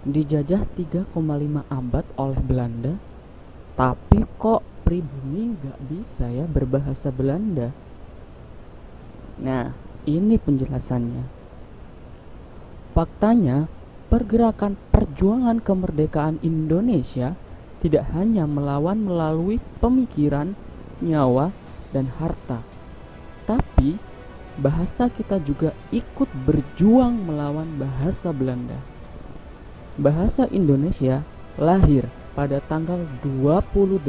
dijajah 3,5 abad oleh Belanda, tapi kok pribumi nggak bisa ya berbahasa Belanda? Nah, ini penjelasannya. Faktanya, pergerakan perjuangan kemerdekaan Indonesia tidak hanya melawan melalui pemikiran, nyawa, dan harta, tapi bahasa kita juga ikut berjuang melawan bahasa Belanda. Bahasa Indonesia lahir pada tanggal 28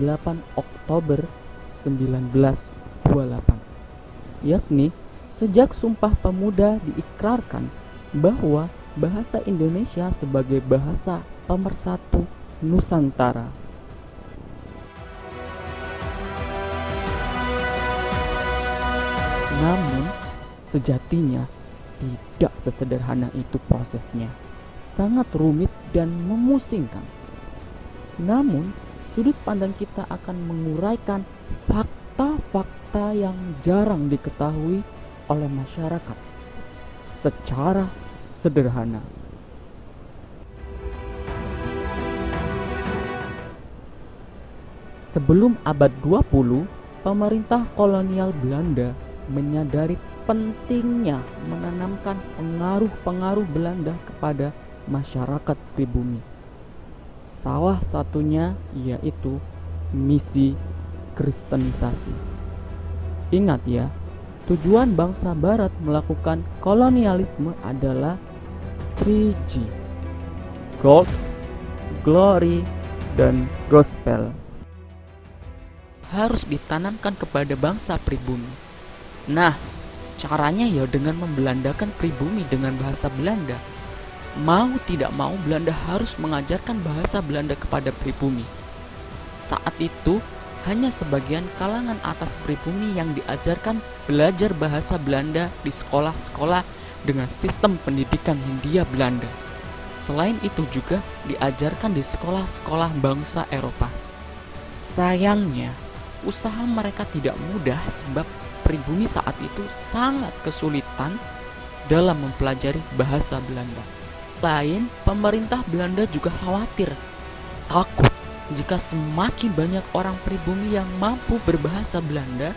Oktober 1928, yakni sejak Sumpah Pemuda diikrarkan bahwa bahasa Indonesia sebagai bahasa pemersatu Nusantara. Namun, sejatinya tidak sesederhana itu prosesnya. Sangat rumit dan memusingkan. Namun, sudut pandang kita akan menguraikan fakta-fakta yang jarang diketahui oleh masyarakat secara sederhana. Sebelum abad 20, pemerintah kolonial Belanda menyadari pentingnya menanamkan pengaruh-pengaruh Belanda kepada masyarakat pribumi. Salah satunya yaitu misi kristenisasi. Ingat ya, tujuan bangsa barat melakukan kolonialisme adalah 3G: Gold, Glory, dan Gospel. Harus ditanamkan kepada bangsa pribumi. Nah, caranya ya dengan membelandakan pribumi dengan bahasa Belanda. Mau tidak mau Belanda harus mengajarkan bahasa Belanda kepada pribumi. Saat itu, hanya sebagian kalangan atas pribumi yang diajarkan belajar bahasa Belanda di sekolah-sekolah dengan sistem pendidikan Hindia Belanda. Selain itu juga diajarkan di sekolah-sekolah bangsa Eropa. Sayangnya, usaha mereka tidak mudah sebab pribumi saat itu sangat kesulitan dalam mempelajari bahasa Belanda. Lain, pemerintah Belanda juga khawatir, takut jika semakin banyak orang pribumi yang mampu berbahasa Belanda,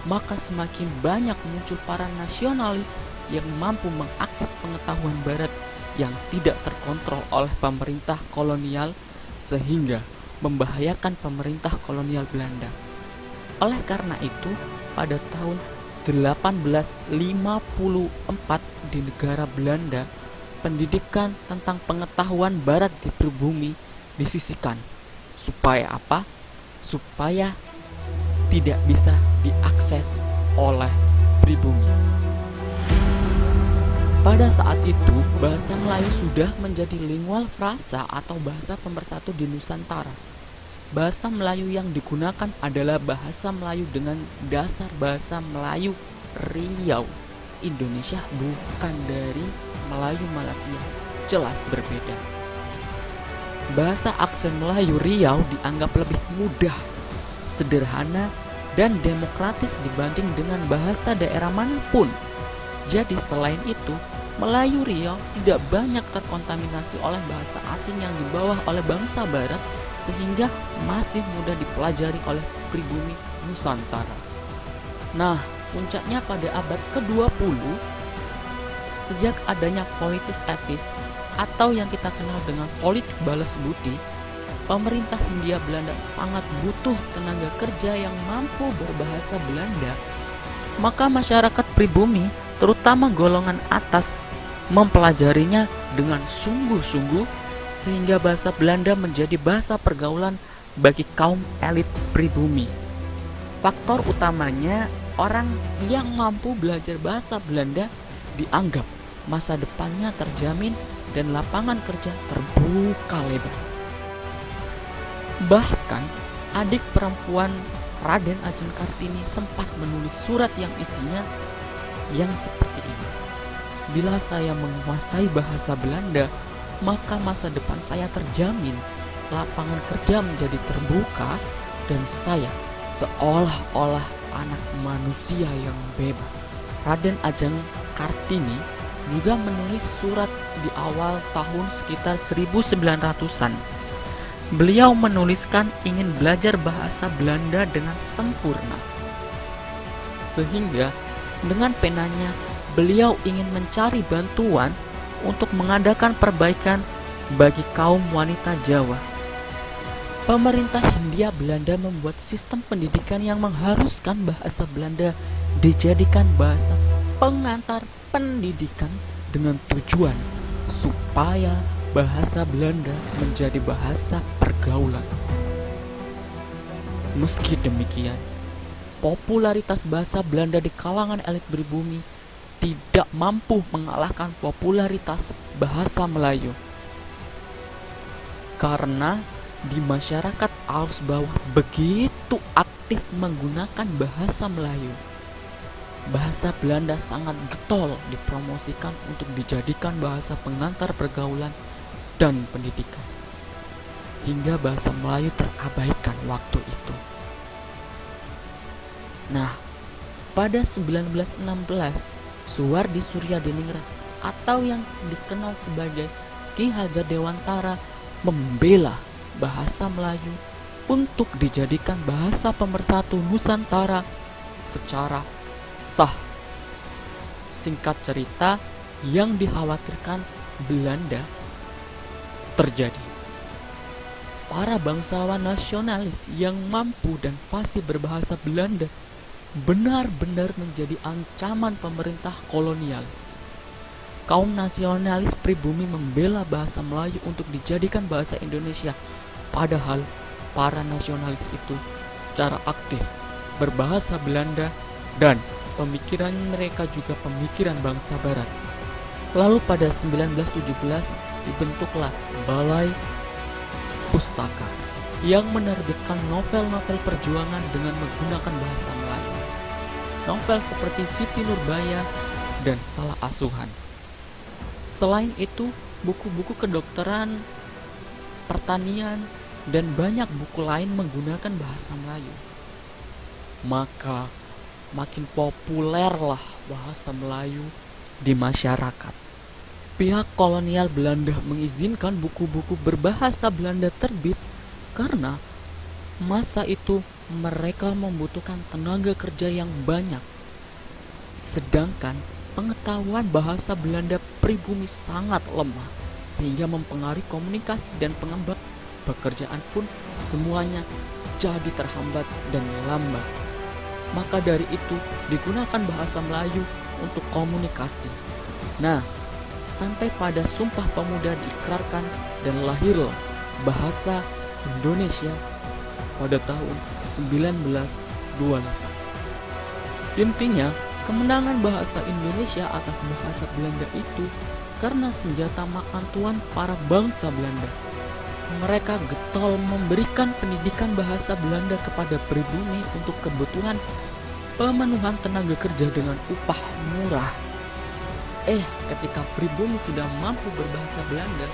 maka semakin banyak muncul para nasionalis yang mampu mengakses pengetahuan barat yang tidak terkontrol oleh pemerintah kolonial sehingga membahayakan pemerintah kolonial Belanda. Oleh karena itu, pada tahun 1854 di negara Belanda, pendidikan tentang pengetahuan barat di pribumi disisihkan. Supaya apa? Supaya tidak bisa diakses oleh pribumi. Pada saat itu, bahasa Melayu sudah menjadi lingual frasa atau bahasa pemersatu di Nusantara. Bahasa Melayu yang digunakan adalah bahasa Melayu dengan dasar bahasa Melayu Riau. Indonesia bukan dari Melayu Malaysia, jelas berbeda. Bahasa aksen Melayu Riau dianggap lebih mudah, sederhana, dan demokratis dibanding dengan bahasa daerah manapun. Jadi selain itu, Melayu Riau tidak banyak terkontaminasi oleh bahasa asing yang dibawa oleh bangsa barat sehingga masih mudah dipelajari oleh pribumi Nusantara. Nah, puncaknya pada abad ke-20, sejak adanya politis etis atau yang kita kenal dengan politik balas budi, pemerintah Hindia Belanda sangat butuh tenaga kerja yang mampu berbahasa Belanda. Maka masyarakat pribumi, terutama golongan atas, mempelajarinya dengan sungguh-sungguh sehingga bahasa Belanda menjadi bahasa pergaulan bagi kaum elit pribumi. Faktor utamanya, orang yang mampu belajar bahasa Belanda dianggap masa depannya terjamin dan lapangan kerja terbuka lebar. Bahkan, adik perempuan Raden Ajeng Kartini sempat menulis surat yang isinya yang seperti ini. Bila saya menguasai bahasa Belanda, maka masa depan saya terjamin, lapangan kerja menjadi terbuka, dan saya seolah-olah anak manusia yang bebas. Raden Ajeng Kartini juga menulis surat di awal tahun sekitar 1900-an. Beliau menuliskan ingin belajar bahasa Belanda dengan sempurna. Sehingga dengan penanya beliau ingin mencari bantuan untuk mengadakan perbaikan bagi kaum wanita Jawa. Pemerintah Hindia Belanda membuat sistem pendidikan yang mengharuskan bahasa Belanda dijadikan bahasa pengantar pendidikan dengan tujuan supaya bahasa Belanda menjadi bahasa pergaulan. Meski demikian, popularitas bahasa Belanda di kalangan elit pribumi tidak mampu mengalahkan popularitas bahasa Melayu. Karena di masyarakat arus bawah begitu aktif menggunakan bahasa Melayu, bahasa Belanda sangat getol dipromosikan untuk dijadikan bahasa pengantar pergaulan dan pendidikan, hingga bahasa Melayu terabaikan waktu itu. Nah, pada 1916, Suwardi Suryadiningrat atau yang dikenal sebagai Ki Hajar Dewantara membela bahasa Melayu untuk dijadikan bahasa pemersatu Nusantara secara sah. Singkat cerita, yang dikhawatirkan Belanda terjadi. Para bangsawan nasionalis yang mampu dan fasih berbahasa Belanda benar-benar menjadi ancaman pemerintah kolonial. Kaum nasionalis pribumi membela bahasa Melayu untuk dijadikan bahasa Indonesia, padahal para nasionalis itu secara aktif berbahasa Belanda dan pemikiran mereka juga pemikiran bangsa Barat. Lalu pada 1917 dibentuklah Balai Pustaka yang menerbitkan novel-novel perjuangan dengan menggunakan bahasa Melayu. Novel seperti Siti Nurbaya dan Salah Asuhan. Selain itu, buku-buku kedokteran, pertanian, dan banyak buku lain menggunakan bahasa Melayu. Maka makin populerlah bahasa Melayu di masyarakat. Pihak kolonial Belanda mengizinkan buku-buku berbahasa Belanda terbit karena masa itu mereka membutuhkan tenaga kerja yang banyak. Sedangkan pengetahuan bahasa Belanda pribumi sangat lemah, sehingga mempengaruhi komunikasi dan pengembangan pekerjaan pun semuanya jadi terhambat dan lambat. Maka dari itu digunakan bahasa Melayu untuk komunikasi. Nah, sampai pada Sumpah Pemuda diikrarkan dan lahirlah bahasa Indonesia pada tahun 1928. Intinya, kemenangan bahasa Indonesia atas bahasa Belanda itu karena senjata makan tuan para bangsa Belanda. Mereka getol memberikan pendidikan bahasa Belanda kepada pribumi untuk kebutuhan pemenuhan tenaga kerja dengan upah murah. Ketika pribumi sudah mampu berbahasa Belanda,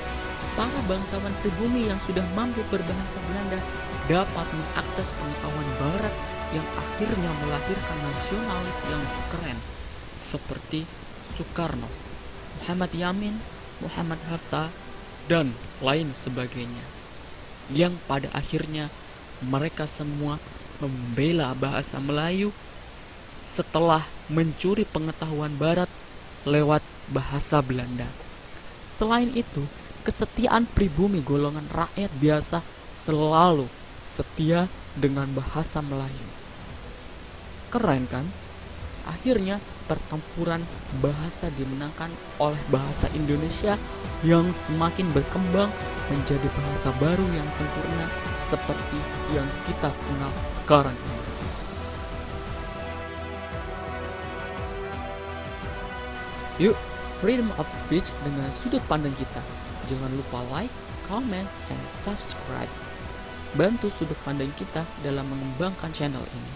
para bangsawan pribumi yang sudah mampu berbahasa Belanda dapat mengakses pengetahuan Barat yang akhirnya melahirkan nasionalis yang keren seperti Soekarno, Muhammad Yamin, Muhammad Hatta, dan lain sebagainya, yang pada akhirnya mereka semua membela bahasa Melayu setelah mencuri pengetahuan Barat lewat bahasa Belanda. Selain itu, kesetiaan pribumi golongan rakyat biasa selalu setia dengan bahasa Melayu. Keren kan? Akhirnya pertempuran bahasa dimenangkan oleh bahasa Indonesia yang semakin berkembang menjadi bahasa baru yang sempurna seperti yang kita kenal sekarang ini. Yuk, freedom of speech dengan sudut pandang kita. Jangan lupa like, comment, and subscribe. Bantu sudut pandang kita dalam mengembangkan channel ini.